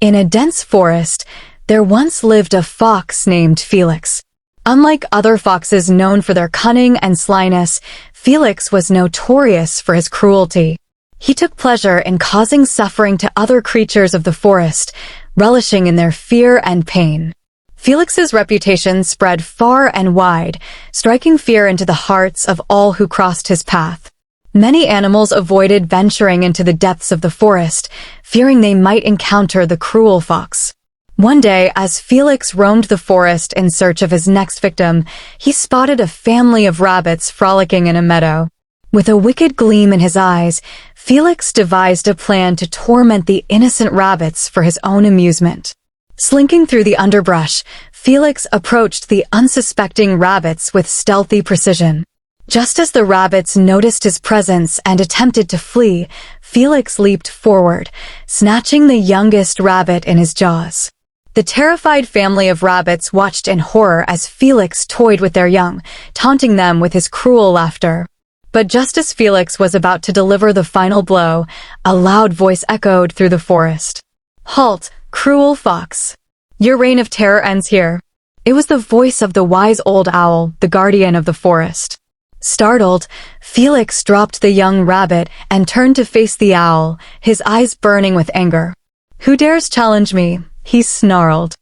In a dense forest, there once lived a fox named Felix. Unlike other foxes known for their cunning and slyness, Felix was notorious for his cruelty. He took pleasure in causing suffering to other creatures of the forest, relishing in their fear and pain. Felix's reputation spread far and wide, striking fear into the hearts of all who crossed his path. Many animals avoided venturing into the depths of the forest, fearing they might encounter the cruel fox. One day, as Felix roamed the forest in search of his next victim, he spotted a family of rabbits frolicking in a meadow. With a wicked gleam in his eyes, Felix devised a plan to torment the innocent rabbits for his own amusement. Slinking through the underbrush, Felix approached the unsuspecting rabbits with stealthy precision. Just as the rabbits noticed his presence and attempted to flee, Felix leaped forward, snatching the youngest rabbit in his jaws. The terrified family of rabbits watched in horror as Felix toyed with their young, taunting them with his cruel laughter. But just as Felix was about to deliver the final blow, a loud voice echoed through the forest. "Halt, cruel fox! Your reign of terror ends here." It was the voice of the wise old owl, the guardian of the forest. Startled, Felix dropped the young rabbit and turned to face the owl, his eyes burning with anger. "Who dares challenge me?" he snarled.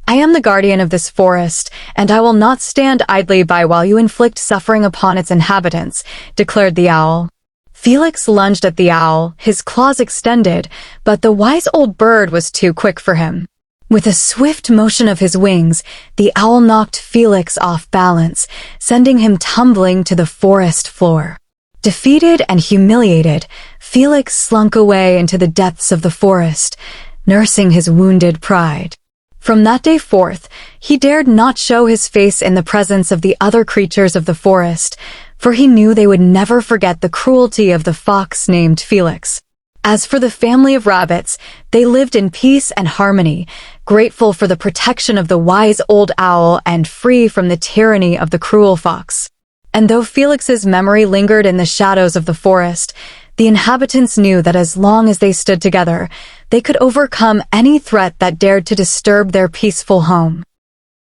"I am the guardian of this forest, and I will not stand idly by while you inflict suffering upon its inhabitants," declared the owl. Felix lunged at the owl, his claws extended, but the wise old bird was too quick for him. With a swift motion of his wings, the owl knocked Felix off balance, sending him tumbling to the forest floor. Defeated and humiliated, Felix slunk away into the depths of the forest, nursing his wounded pride. From that day forth, he dared not show his face in the presence of the other creatures of the forest, for he knew they would never forget the cruelty of the fox named Felix. As for the family of rabbits, they lived in peace and harmony, grateful for the protection of the wise old owl and free from the tyranny of the cruel fox. And though Felix's memory lingered in the shadows of the forest, the inhabitants knew that as long as they stood together, they could overcome any threat that dared to disturb their peaceful home.